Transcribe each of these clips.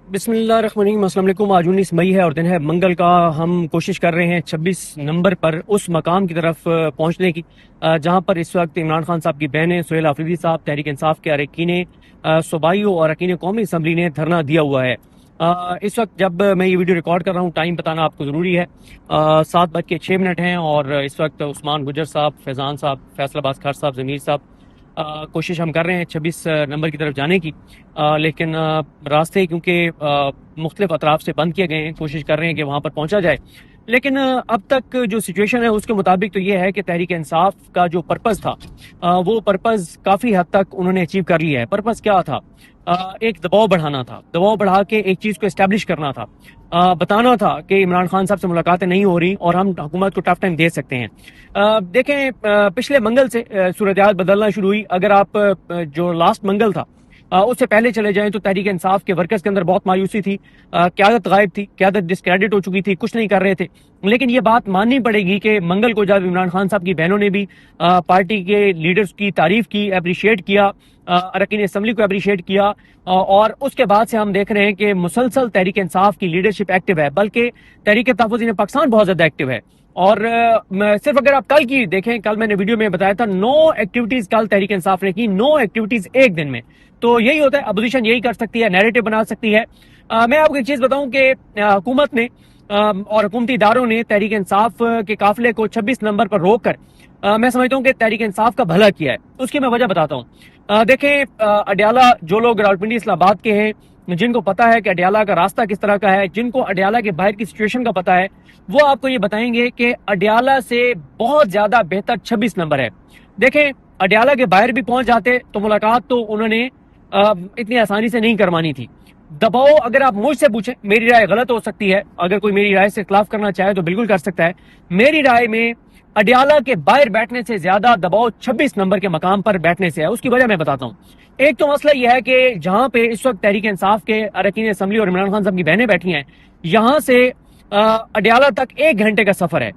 بسم اللہ الرحمن الرحیم۔ السلام علیکم۔ آج 19 مئی ہے اور دن ہے منگل کا۔ ہم کوشش کر رہے ہیں 26 نمبر پر اس مقام کی طرف پہنچنے کی جہاں پر اس وقت عمران خان صاحب کی بہنیں سہیل آفریدی صاحب، تحریک انصاف کے اراکین صوبائی اور اراکین قومی اسمبلی نے دھرنا دیا ہوا ہے۔ اس وقت جب میں یہ ویڈیو ریکارڈ کر رہا ہوں، ٹائم بتانا آپ کو ضروری ہے، 7:06 ہیں، اور اس وقت عثمان گجر صاحب، فیضان صاحب، فیصل عباس خان صاحب، ضمیر صاحب کوشش ہم کر رہے ہیں 26 نمبر کی طرف جانے کی، لیکن راستے کیونکہ مختلف اطراف سے بند کیے گئے ہیں، کوشش کر رہے ہیں کہ وہاں پر پہنچا جائے۔ لیکن اب تک جو سچویشن ہے اس کے مطابق تو یہ ہے کہ تحریک انصاف کا جو پرپز تھا وہ پرپز کافی حد تک انہوں نے اچیو کر لیا ہے۔ پرپز کیا تھا؟ ایک دباؤ بڑھانا تھا، دباؤ بڑھا کے ایک چیز کو اسٹیبلش کرنا تھا، بتانا تھا کہ عمران خان صاحب سے ملاقاتیں نہیں ہو رہی اور ہم حکومت کو ٹف ٹائم دے سکتے ہیں۔ دیکھیں، پچھلے منگل سے صورتحال بدلنا شروع ہوئی۔ اگر آپ جو لاسٹ منگل تھا اس سے پہلے چلے جائیں تو تحریک انصاف کے ورکرز کے اندر بہت مایوسی تھی، قیادت غائب تھی، قیادت ڈسکریڈٹ ہو چکی تھی، کچھ نہیں کر رہے تھے۔ لیکن یہ بات ماننی پڑے گی کہ منگل کو جب عمران خان صاحب کی بہنوں نے بھی پارٹی کے لیڈرز کی تعریف کی، اپریشیٹ کیا، اراکین اسمبلی کو اپریشیٹ کیا، اور اس کے بعد سے ہم دیکھ رہے ہیں کہ مسلسل تحریک انصاف کی لیڈرشپ ایکٹیو ہے، بلکہ تحریک تحفظ پاکستان بہت زیادہ ایکٹیو ہے۔ اور صرف اگر آپ کل کی دیکھیں، کل میں نے ویڈیو میں بتایا تھا 9 ایکٹیویٹیز کل تحریک انصاف نے کی، 9 ایکٹیویٹیز ایک دن میں۔ تو یہی ہوتا ہے، اپوزیشن یہی کر سکتی ہے، نیریٹو بنا سکتی ہے۔ میں آپ کو ایک چیز بتاؤں کہ حکومت نے اور حکومتی اداروں نے تحریک انصاف کے قافلے کو 26 نمبر پر روک کر میں سمجھتا ہوں کہ تحریک انصاف کا بھلا کیا ہے۔ اس کی میں وجہ بتاتا ہوں۔ دیکھیں، اڈیالہ جو لوگ راولپنڈی اسلام آباد کے ہیں، جن کو پتا ہے کہ اڈیالہ کا راستہ کس طرح کا ہے، جن کو اڈیالہ کے باہر کی سچویشن کا پتا ہے، وہ آپ کو یہ بتائیں گے کہ اڈیالہ سے بہت زیادہ بہتر 26 نمبر ہے۔ دیکھیں، اڈیالہ کے باہر بھی پہنچ جاتے تو ملاقات تو انہوں نے اتنی آسانی سے نہیں کروانی تھی۔ دباؤ اگر آپ مجھ سے پوچھیں، میری رائے غلط ہو سکتی ہے، اگر کوئی میری رائے سے اختلاف کرنا چاہے تو بالکل کر سکتا ہے۔ میری رائے میں اڈیالہ کے باہر بیٹھنے سے زیادہ دباؤ 26 نمبر کے مقام پر بیٹھنے سے ہے۔ اس کی وجہ میں بتاتا ہوں۔ ایک تو مسئلہ یہ ہے کہ جہاں پہ اس وقت تحریک انصاف کے اراکین اسمبلی اور عمران خان صاحب کی بہنیں بیٹھی ہیں، یہاں سے اڈیالہ تک 1 گھنٹے کا سفر ہے،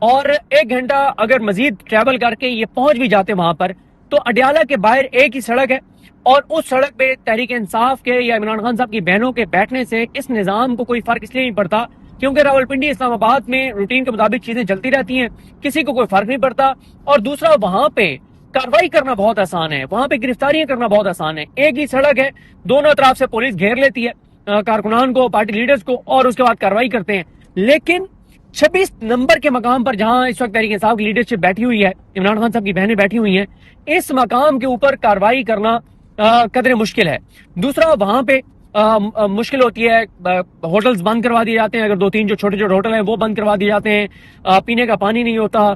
اور 1 گھنٹہ اگر مزید ٹریول کر کے یہ پہنچ بھی جاتے وہاں پر، تو اڈیالہ کے باہر ایک ہی سڑک ہے، اور اس سڑک پہ تحریک انصاف کے یا عمران خان صاحب کی بہنوں کے بیٹھنے سے اس نظام کو کوئی فرق اس لیے نہیں پڑتا کیونکہ راولپنڈی اسلام آباد میں روٹین کے مطابق چیزیں چلتی رہتی ہیں، کسی کو کوئی فرق نہیں پڑتا۔ اور دوسرا، وہاں پہ کاروائی کرنا بہت آسان ہے، وہاں پہ گرفتاریاں کرنا بہت آسان ہے۔ ایک ہی سڑک ہے، دونوں طرف سے پولیس گھیر لیتی ہے کارکنان کو، پارٹی لیڈرز کو، اور اس کے بعد کاروائی کرتے ہیں۔ لیکن 26 نمبر کے مقام پر جہاں اس وقت تحریک انصاف کی لیڈرشپ بیٹھی ہوئی ہے، عمران خان صاحب کی بہنیں بیٹھی ہوئی ہیں، اس مقام کے اوپر کاروائی کرنا قدرے مشکل ہے۔ دوسرا، وہاں پہ مشکل ہوتی ہے، ہوٹلز بند کروا دیے جاتے ہیں، اگر 2-3 جو چھوٹے چھوٹے ہوٹل ہیں وہ بند کروا دیے جاتے ہیں، پینے کا پانی نہیں ہوتا،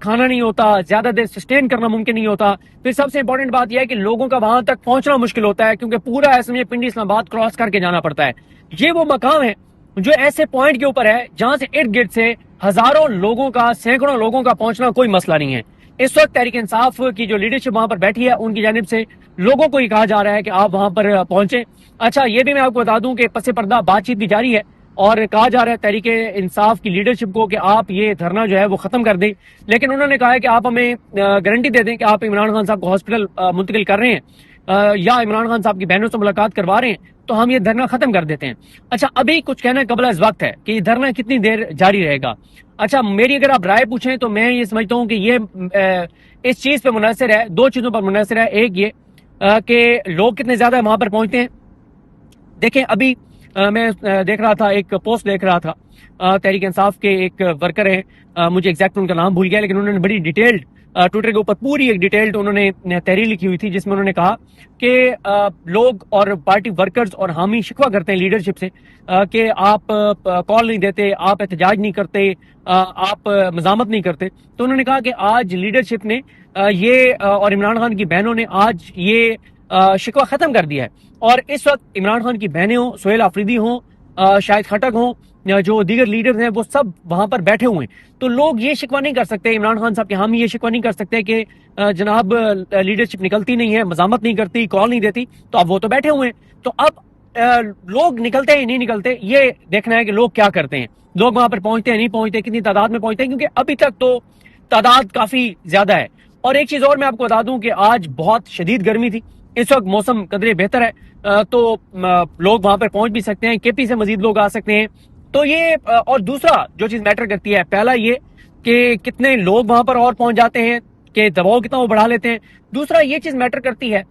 کھانا نہیں ہوتا، زیادہ دیر سسٹین کرنا ممکن نہیں ہوتا۔ پھر سب سے امپورٹنٹ بات یہ ہے کہ لوگوں کا وہاں تک پہنچنا مشکل ہوتا ہے کیونکہ پورا ایسے پنڈی اسلام آباد کراس کر کے جانا پڑتا ہے۔ یہ وہ مقام ہے جو ایسے پوائنٹ کے اوپر ہے جہاں سے ارد گرد سے ہزاروں لوگوں کا، سینکڑوں لوگوں کا پہنچنا کوئی مسئلہ نہیں ہے۔ اس وقت تحریک انصاف کی جو لیڈرشپ وہاں پر بیٹھی ہے، ان کی جانب سے لوگوں کو یہ کہا جا رہا ہے کہ آپ وہاں پر پہنچیں۔ اچھا، یہ بھی میں آپ کو بتا دوں کہ پس پردہ بات چیت بھی جاری ہے، اور کہا جا رہا ہے تحریک انصاف کی لیڈرشپ کو کہ آپ یہ دھرنا جو ہے وہ ختم کر دیں، لیکن انہوں نے کہا ہے کہ آپ ہمیں گارنٹی دے دیں کہ آپ عمران خان صاحب کو ہاسپٹل منتقل کر رہے ہیں یا عمران خان صاحب کی بہنوں سے ملاقات کروا رہے ہیں، تو ہم یہ دھرنا ختم کر دیتے ہیں۔ اچھا، ابھی کچھ کہنا قبل از وقت ہے کہ یہ دھرنا کتنی دیر جاری رہے گا۔ اچھا، میری اگر آپ رائے پوچھیں تو میں یہ سمجھتا ہوں کہ یہ اس چیز پہ منحصر ہے، 2 چیزوں پر منحصر ہے۔ ایک یہ کہ لوگ کتنے زیادہ وہاں پر پہنچتے ہیں۔ دیکھیں، ابھی میں دیکھ رہا تھا، ایک پوسٹ دیکھ رہا تھا، تحریک انصاف کے ایک ورکر ہیں، مجھے ایگزیکٹ ان کا نام بھول گیا، لیکن انہوں نے بڑی ڈیٹیلڈ ٹویٹر کے اوپر پوری ایک ڈیٹیلڈ انہوں نے تحریر لکھی ہوئی تھی، جس میں انہوں نے کہا کہ لوگ اور پارٹی ورکرز اور حامی شکوہ کرتے ہیں لیڈرشپ سے کہ آپ کال نہیں دیتے، آپ احتجاج نہیں کرتے، آپ مزاحمت نہیں کرتے۔ تو انہوں نے کہا کہ آج لیڈرشپ نے یہ اور عمران خان کی بہنوں نے آج یہ شکوہ ختم کر دیا ہے، اور اس وقت عمران خان کی بہنیں ہوں، سہیل آفریدی ہوں، شاہد خٹک ہوں، جو دیگر لیڈرز ہیں، وہ سب وہاں پر بیٹھے ہوئے ہیں۔ تو لوگ یہ شکوہ نہیں کر سکتے، عمران خان صاحب کے حامی یہ شکوہ نہیں کر سکتے کہ جناب لیڈرشپ نکلتی نہیں ہے، مزاحمت نہیں کرتی، کال نہیں دیتی، تو اب وہ تو بیٹھے ہوئے ہیں۔ تو اب لوگ نکلتے ہیں نہیں نکلتے، یہ دیکھنا ہے کہ لوگ کیا کرتے ہیں، لوگ وہاں پر پہنچتے ہیں نہیں پہنچتے، کتنی تعداد میں پہنچتے ہیں، کیونکہ ابھی تک تو تعداد کافی زیادہ ہے۔ اور ایک چیز اور میں آپ کو بتا دوں کہ آج بہت شدید گرمی تھی، اس وقت موسم قدرے بہتر ہے، تو لوگ وہاں پر پہنچ بھی سکتے ہیں, کے پی سے مزید لوگ آ سکتے ہیں. تو یہ اور دوسرا جو چیز میٹر کرتی ہے, پہلا یہ کہ کتنے لوگ وہاں پر اور پہنچ جاتے ہیں, کہ دباؤ کتنا وہ بڑھا لیتے ہیں. دوسرا یہ چیز میٹر کرتی ہے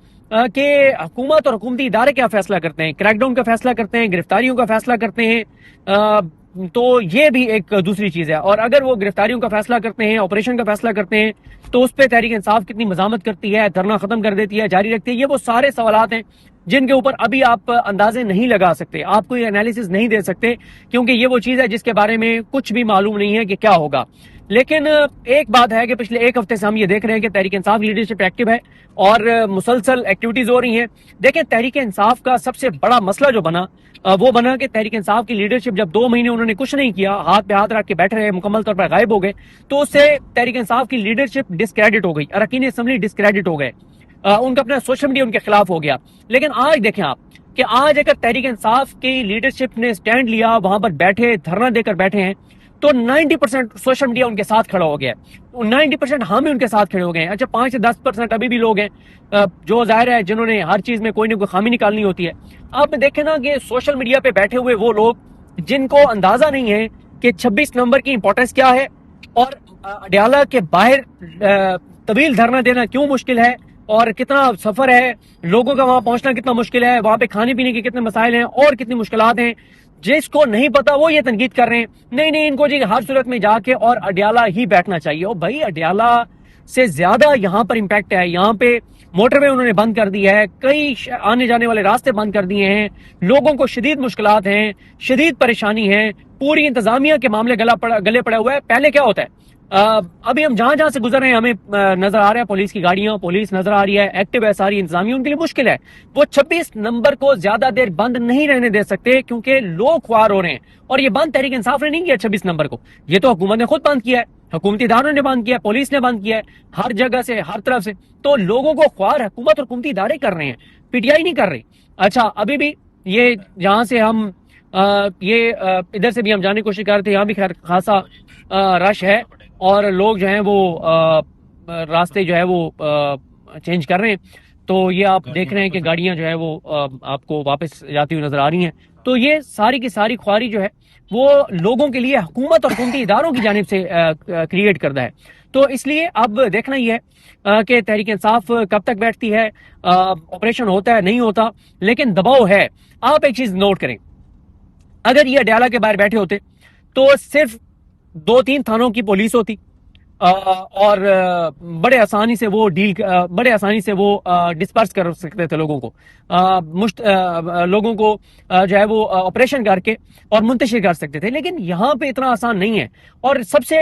کہ حکومت اور حکومتی ادارے کیا فیصلہ کرتے ہیں, کریک ڈاؤن کا فیصلہ کرتے ہیں, گرفتاریوں کا فیصلہ کرتے ہیں. تو یہ بھی ایک دوسری چیز ہے. اور اگر وہ گرفتاریوں کا فیصلہ کرتے ہیں, آپریشن کا فیصلہ کرتے ہیں, تو اس پہ تحریک انصاف کتنی مزاحمت کرتی ہے, دھرنا ختم کر دیتی ہے, جاری رکھتی ہے. یہ وہ سارے سوالات ہیں جن کے اوپر ابھی آپ اندازے نہیں لگا سکتے, آپ کوئی انالیسس نہیں دے سکتے, کیونکہ یہ وہ چیز ہے جس کے بارے میں کچھ بھی معلوم نہیں ہے کہ کیا ہوگا. لیکن ایک بات ہے کہ پچھلے ایک ہفتے سے ہم یہ دیکھ رہے ہیں کہ تحریک انصاف لیڈرشپ ایکٹیو ہے اور مسلسل ایکٹیویٹیز ہو رہی ہیں. دیکھیں, تحریک انصاف کا سب سے بڑا مسئلہ جو بنا وہ بنا کہ تحریک انصاف کی لیڈرشپ جب 2 مہینے انہوں نے کچھ نہیں کیا, ہاتھ پہ ہاتھ رکھ کے بیٹھ رہے, مکمل طور پر غائب ہو گئے, تو اس سے تحریک انصاف کی لیڈرشپ ڈسکریڈٹ ہو گئی, اراکین اسمبلی ڈسکریڈٹ ہو گئے, ان کا اپنا سوشل میڈیا ان کے خلاف ہو گیا. لیکن آج دیکھیں آپ کہ آج اگر تحریک انصاف کی لیڈرشپ نے سٹینڈ لیا, وہاں پر بیٹھے, دھرنا دے کر بیٹھے ہیں, تو 90% سوشل میڈیا ان کے ساتھ کھڑا ہو گیا ہے, 90% ہم بھی ان کے ساتھ کھڑے ہو گئے ہیں. اچھا 5 سے 10% ابھی بھی لوگ ہیں جو ظاہر ہے جنہوں نے ہر چیز میں کوئی نہ کوئی خامی نکالنی ہوتی ہے. آپ دیکھیں نا کہ سوشل میڈیا پہ بیٹھے ہوئے وہ لوگ جن کو اندازہ نہیں ہے کہ 26 نمبر کی امپورٹنس کیا ہے, اور اڈیالہ کے باہر طویل دھرنا دینا کیوں مشکل ہے, اور کتنا سفر ہے, لوگوں کا وہاں پہنچنا کتنا مشکل ہے, وہاں پہ کھانے پینے کے کتنے مسائل ہیں اور کتنی مشکلات ہیں. جس کو نہیں پتا وہ یہ تنقید کر رہے ہیں, نہیں ان کو جی ہر صورت میں جا کے اور اڈیالہ ہی بیٹھنا چاہیے. او بھائی, اڈیالہ سے زیادہ یہاں پر امپیکٹ ہے. یہاں پہ موٹر وے انہوں نے بند کر دی ہے, کئی آنے جانے والے راستے بند کر دیے ہیں, لوگوں کو شدید مشکلات ہیں, شدید پریشانی ہے, پوری انتظامیہ کے معاملے گلے پڑے ہوئے ہیں. پہلے کیا ہوتا ہے, ابھی ہم جہاں سے گزر رہے ہیں ہمیں نظر آ رہا ہے پولیس کی گاڑیاں, پولیس نظر آ رہی ہے, ایکٹیو ہے ساری انتظامیہ, ان کے لیے مشکل ہے. وہ 26 نمبر کو زیادہ دیر بند نہیں رہنے دے سکتے کیونکہ لوگ خوار ہو رہے ہیں. اور یہ بند تحریک انصاف نے نہیں کیا 26 نمبر کو, یہ تو حکومت نے خود بند کیا ہے, حکومتی اداروں نے بند کیا ہے, پولیس نے بند کیا ہے, ہر جگہ سے, ہر طرف سے. تو لوگوں کو خوار حکومت اور حکومتی ادارے کر رہے ہیں, پی ٹی آئی نہیں کر رہی. اچھا ابھی بھی یہ جہاں سے ہم یہ ادھر سے بھی ہم جانے کی کوشش کر رہے تھے, یہاں بھی خیر خاصا رش ہے اور لوگ جو ہیں وہ راستے جو ہے وہ چینج کر رہے ہیں. تو یہ آپ دیکھ رہے ہیں کہ گاڑیاں جو ہے وہ آپ کو واپس جاتی ہوئی نظر آ رہی ہیں. تو یہ ساری کی ساری خواری جو ہے وہ لوگوں کے لیے حکومت اور حکومتی اداروں کی جانب سے کریٹ کردہ ہے. تو اس لیے اب دیکھنا یہ ہے کہ تحریک انصاف کب تک بیٹھتی ہے, آپریشن ہوتا ہے نہیں ہوتا, لیکن دباؤ ہے. آپ ایک چیز نوٹ کریں, اگر یہ اڈیالہ کے باہر بیٹھے ہوتے تو صرف 2-3 تھانوں کی پولیس ہوتی اور بڑے آسانی سے وہ ڈسپرس کر سکتے تھے لوگوں کو, لوگوں کو جو ہے وہ آپریشن کر کے اور منتشر کر سکتے تھے. لیکن یہاں پہ اتنا آسان نہیں ہے. اور سب سے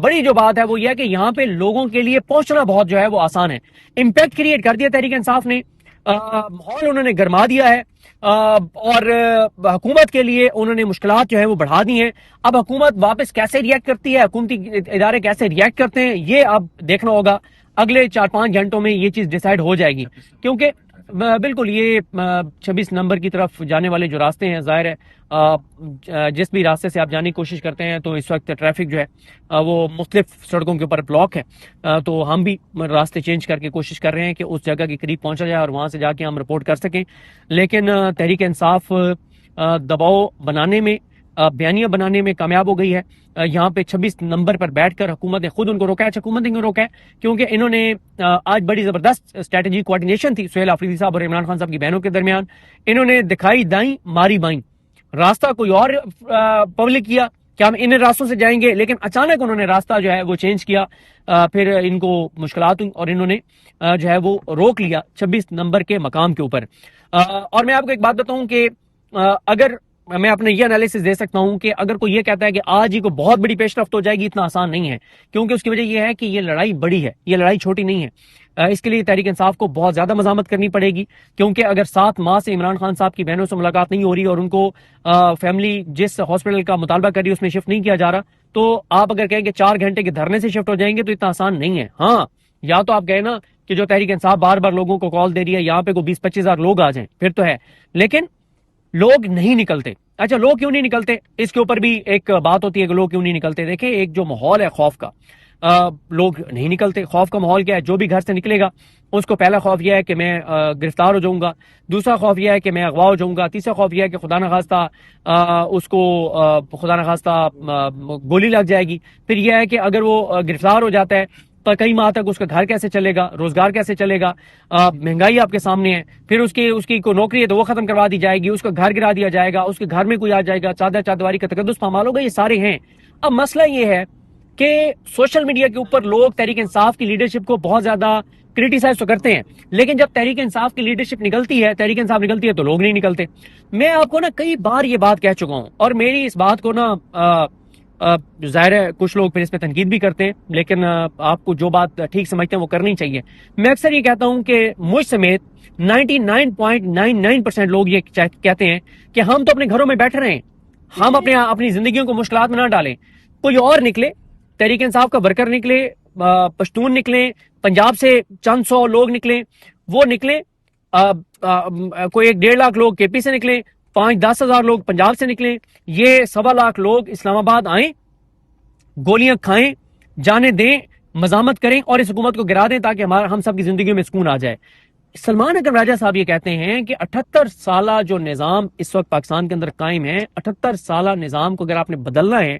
بڑی جو بات ہے وہ یہ ہے کہ یہاں پہ لوگوں کے لیے پہنچنا بہت جو ہے وہ آسان ہے. امپیکٹ کریٹ کر دیا تحریک انصاف نے, ماحول انہوں نے گرما دیا ہے, اور حکومت کے لیے انہوں نے مشکلات جو ہے وہ بڑھا دی ہیں. اب حکومت واپس کیسے ریئیکٹ کرتی ہے, حکومتی ادارے کیسے ریئیکٹ کرتے ہیں, یہ اب دیکھنا ہوگا. اگلے 4-5 گھنٹوں میں یہ چیز ڈیسائیڈ ہو جائے گی, کیونکہ بالکل یہ 26 نمبر کی طرف جانے والے جو راستے ہیں, ظاہر ہے جس بھی راستے سے آپ جانے کی کوشش کرتے ہیں تو اس وقت ٹریفک جو ہے وہ مختلف سڑکوں کے اوپر بلاک ہے. تو ہم بھی راستے چینج کر کے کوشش کر رہے ہیں کہ اس جگہ کے قریب پہنچا جائے اور وہاں سے جا کے ہم رپورٹ کر سکیں. لیکن تحریک انصاف دباؤ بنانے میں, بیانیہ بنانے میں کامیاب ہو گئی ہے. یہاں پہ 26 نمبر پر بیٹھ کر حکومت نے خود ان کو روکا ہے. حکومت نے کیوں روکا ہے, کیونکہ انہوں نے آج بڑی زبردست اسٹریٹجی کوارڈینیشن تھی سہیل آفریدی صاحب اور عمران خان صاحب کی بہنوں کے درمیان. انہوں نے دکھائی دائیں ماری بائیں, راستہ کوئی اور پبلک کیا کہ ہم ان راستوں سے جائیں گے, لیکن اچانک انہوں نے راستہ جو ہے وہ چینج کیا. پھر ان کو مشکلات ہوئی اور انہوں نے جو ہے وہ روک لیا 26 نمبر کے مقام کے اوپر. اور میں آپ کو ایک بات بتاؤں کہ اگر میں اپنے یہ انالیسس دے سکتا ہوں کہ اگر کوئی یہ کہتا ہے کہ آج ہی کو بہت بڑی پیش رفت ہو جائے گی, اتنا آسان نہیں ہے. کیونکہ اس کی وجہ یہ ہے کہ یہ لڑائی بڑی ہے, یہ لڑائی چھوٹی نہیں ہے. اس کے لیے تحریک انصاف کو بہت زیادہ مزاحمت کرنی پڑے گی, کیونکہ اگر 7 ماہ سے عمران خان صاحب کی بہنوں سے ملاقات نہیں ہو رہی اور ان کو فیملی جس ہاسپٹل کا مطالبہ کر رہی ہے اس میں شفٹ نہیں کیا جا رہا, تو آپ اگر کہیں کہ 4 گھنٹے کے دھرنے سے شفٹ ہو جائیں گے تو اتنا آسان نہیں ہے. ہاں, یا تو آپ کہیں نا کہ جو تحریک انصاف بار بار لوگوں کو کال دے رہی ہے یہاں پہ کوئی 20-25 ہزار لوگ آ جائیں پھر تو ہے, لیکن لوگ نہیں نکلتے. اچھا لوگ کیوں نہیں نکلتے, اس کے اوپر بھی ایک بات ہوتی ہے کہ لوگ کیوں نہیں نکلتے. دیکھیں ایک جو ماحول ہے خوف کا, لوگ نہیں نکلتے. خوف کا ماحول کیا ہے؟ جو بھی گھر سے نکلے گا اس کو پہلا خوف یہ ہے کہ میں گرفتار ہو جاؤں گا, دوسرا خوف یہ ہے کہ میں اغوا ہو جاؤں گا, تیسرا خوف یہ ہے کہ خدا نخواستہ اس کو خدا نخواستہ گولی لگ جائے گی. پھر یہ ہے کہ اگر وہ گرفتار ہو جاتا ہے تو کئی ماہ تک اس کا گھر کیسے چلے گا, روزگار کیسے چلے گا, مہنگائی آپ کے سامنے ہے. پھر اس کی کوئی نوکری ہے تو وہ ختم کروا دی جائے گی, اس کا گھر گرا دیا جائے گا, اس کے گھر میں کوئی آ جائے گا, چادر چادواری کا تقدس پامال ہوگا. یہ سارے ہیں. اب مسئلہ یہ ہے کہ سوشل میڈیا کے اوپر لوگ تحریک انصاف کی لیڈرشپ کو بہت زیادہ کرٹیسائز تو کرتے ہیں, لیکن جب تحریک انصاف کی لیڈرشپ نکلتی ہے, تحریک انصاف نکلتی ہے, تو لوگ نہیں نکلتے. میں آپ کو نا کئی بار یہ بات کہہ چکا ہوں, اور میری اس بات کو نا ظاہر ہے کچھ لوگ پھر اس پہ تنقید بھی کرتے ہیں, لیکن آپ کو جو بات ٹھیک سمجھتے ہیں وہ کرنی چاہیے. میں اکثر یہ کہتا ہوں کہ مجھ سمیت 99.99% لوگ یہ کہتے ہیں کہ ہم تو اپنے گھروں میں بیٹھ رہے ہیں, ہم اپنی زندگیوں کو مشکلات میں نہ ڈالیں. کوئی اور نکلے, تحریک انصاف کا ورکر نکلے, پشتون نکلیں, پنجاب سے چند سو لوگ نکلیں, وہ نکلیں, کوئی 1.5 لاکھ لوگ کے پی سے نکلیں, 5-10 ہزار لوگ پنجاب سے نکلیں, یہ 1.25 لاکھ لوگ اسلام آباد آئیں, گولیاں کھائیں, جانے دیں, مزاحمت کریں اور اس حکومت کو گرا دیں تاکہ ہم سب کی زندگیوں میں سکون آ جائے. سلمان اکرم راجہ صاحب یہ کہتے ہیں کہ 78 سالہ جو نظام اس وقت پاکستان کے اندر قائم ہے, 78 سالہ نظام کو اگر آپ نے بدلنا ہے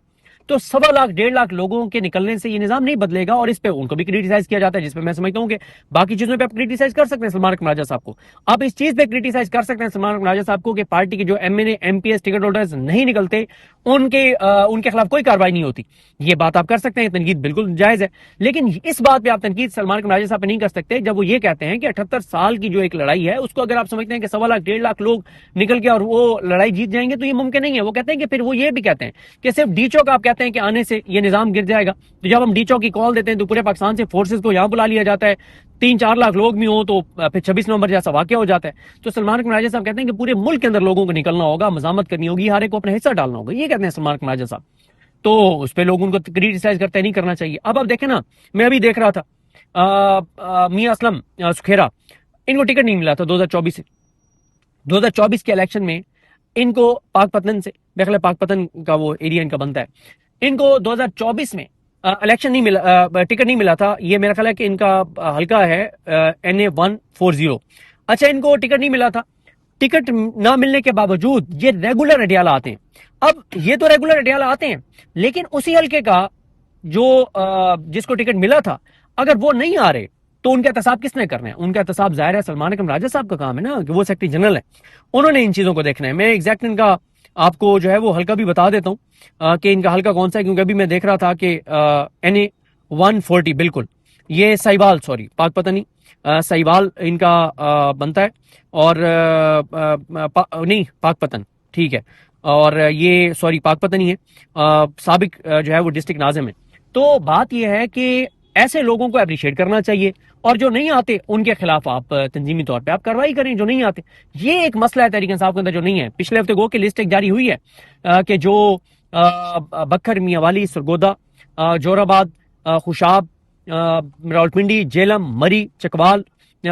تو 1.25 لاکھ 1.5 لاکھ لوگوں کے نکلنے سے یہ نظام نہیں بدلے گا. اور اس پہ ان کو بھی کریٹیسائز کیا جاتا ہے, جس پہ میں سمجھتا ہوں کہ باقی چیزوں پہ آپ کریٹیسائز کر سکتے ہیں سلمان اکرم راجہ صاحب کو. آپ اس چیز پہ کریٹیسائز کر سکتے ہیں سلمان اکرم راجہ صاحب کو کہ پارٹی کے جو M N A M P S ticket holders نہیں نکلتے ان کے خلاف کوئی کارروائی نہیں ہوتی. یہ بات آپ کر سکتے ہیں, تنقید بالکل جائز ہے, لیکن اس بات پہ آپ تنقید سلمان اکرم راجہ صاحب پہ نہیں کر سکتے جب وہ یہ کہتے ہیں کہ 78 سال کی جو ایک لڑائی ہے اس کو اگر آپ سمجھتے ہیں کہ 1.25 لاکھ 1.5 لاکھ لوگ نکل کے اور وہ لڑائی جیت جائیں گے تو یہ ممکن نہیں ہے. وہ کہتے ہیں کہ پھر وہ یہ بھی کہتے ہیں کہ صرف ڈی چوک آپ کہتے ہیں کہ آنے سے یہ نظام گر جائے گا, تو جب ہم ڈی چوک کی کال دیتے ہیں تو پورے پاکستان سے فورسز کو یہاں بلا لیا جاتا ہے, 3-4 لاکھ لوگ بھی ہوں تو پھر 26 نومبر جیسا واقعہ ہو جاتا ہے. تو سلمان اکرم راجہ صاحب کہتے ہیں کہ پورے ملک کے اندر لوگوں کو نکلنا ہوگا, مزاحمت کرنی ہوگی, ہر ایک کو اپنا حصہ ڈالنا ہوگا, یہ کہتے ہیں سلمان اکرم راجہ صاحب. تو اس پہ لوگ ان کو کریٹیسائز کرتے نہیں کرنا چاہیے. اب آپ دیکھیں نا, میں ابھی دیکھ رہا تھا میاں اسلم سکھیرا, ان کو ٹکٹ نہیں ملا تھا 2024 سے. 2024 کے الیکشن میں ان کو پاک پتن سے, میرے پاک پتن کا وہ ایریا ان کا بنتا ہے, ان کو 2024 میں الیکشن نہیں ملا, ٹکٹ نہیں ملا تھا. یہ میرا خیال ہے کہ ان کا حلقہ ہے NA140. اچھا, ان کو ٹکٹ نہیں ملا تھا. ٹکٹ نہ ملنے کے باوجود یہ ریگولر اڈیالہ آتے ہیں. اب یہ تو ریگولر اڈیالہ آتے ہیں, لیکن اسی حلقے کا جو جس کو ٹکٹ ملا تھا اگر وہ نہیں آ رہے تو ان کا احتساب کس نے کرنا ہے؟ ان کا احتساب ظاہر ہے سلمان اکرم راجہ صاحب کا کام ہے نا, کہ وہ سیکرٹری جنرل ہے, انہوں نے ان چیزوں کو دیکھنا ہے. میں ایگزیکٹ ان کا آپ کو جو ہے وہ حلقہ بھی بتا دیتا ہوں کہ ان کا حلقہ کون سا ہے, کیونکہ ابھی میں دیکھ رہا تھا کہ NA140 بالکل یہ سائیوال, سوری پاک پتن سائیوال ان کا بنتا ہے, اور نہیں پاک پتن ٹھیک ہے, اور یہ سوری پاک پتن ہی ہے, سابق جو ہے وہ ڈسٹرکٹ ناظم ہے. تو بات یہ ہے کہ ایسے لوگوں کو اپریشیٹ کرنا چاہیے, اور جو نہیں آتے ان کے خلاف آپ تنظیمی طور پہ آپ کارروائی کریں جو نہیں آتے. یہ ایک مسئلہ ہے تحریک انصاف کے اندر جو نہیں ہے. پچھلے ہفتے گو کی لسٹ ایک جاری ہوئی ہے کہ جو بکھر, میاں والی, سرگودا, جور آباد, خوشاب, راولپنڈی, جیلم, مری, چکوال,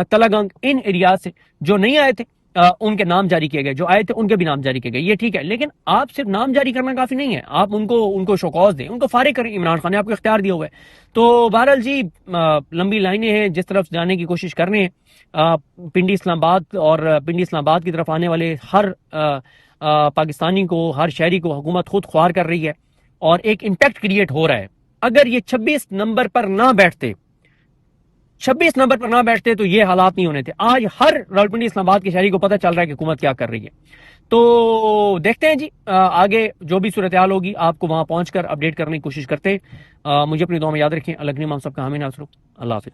تلہ گنگ, ان ایریاز سے جو نہیں آئے تھے ان کے نام جاری کیے گئے, جو آئے تھے ان کے بھی نام جاری کیے گئے. یہ ٹھیک ہے, لیکن آپ صرف نام جاری کرنا کافی نہیں ہے, آپ ان کو شوکاز دیں, ان کو فارغ کریں. عمران خان نے آپ کو اختیار دیا ہوا ہے. تو بہرحال جی لمبی لائنیں ہیں جس طرف جانے کی کوشش کر رہے ہیں. پنڈی اسلام آباد, اور پنڈی اسلام آباد کی طرف آنے والے ہر پاکستانی کو, ہر شہری کو حکومت خود خوار کر رہی ہے, اور ایک امپیکٹ کریٹ ہو رہا ہے. اگر یہ 26 نمبر پر نہ بیٹھتے, 26 نمبر پر نہ بیٹھتے تو یہ حالات نہیں ہونے تھے. آج ہر راولپنڈی اسلام آباد کے شہری کو پتہ چل رہا ہے کہ حکومت کیا کر رہی ہے. تو دیکھتے ہیں جی آگے جو بھی صورتحال ہوگی آپ کو وہاں پہنچ کر اپڈیٹ کرنے کی کوشش کرتے ہیں. مجھے اپنی دعا میں یاد رکھیں. اللہ کریم ہم سب کا حامی ناصر ہو. اللہ حافظ.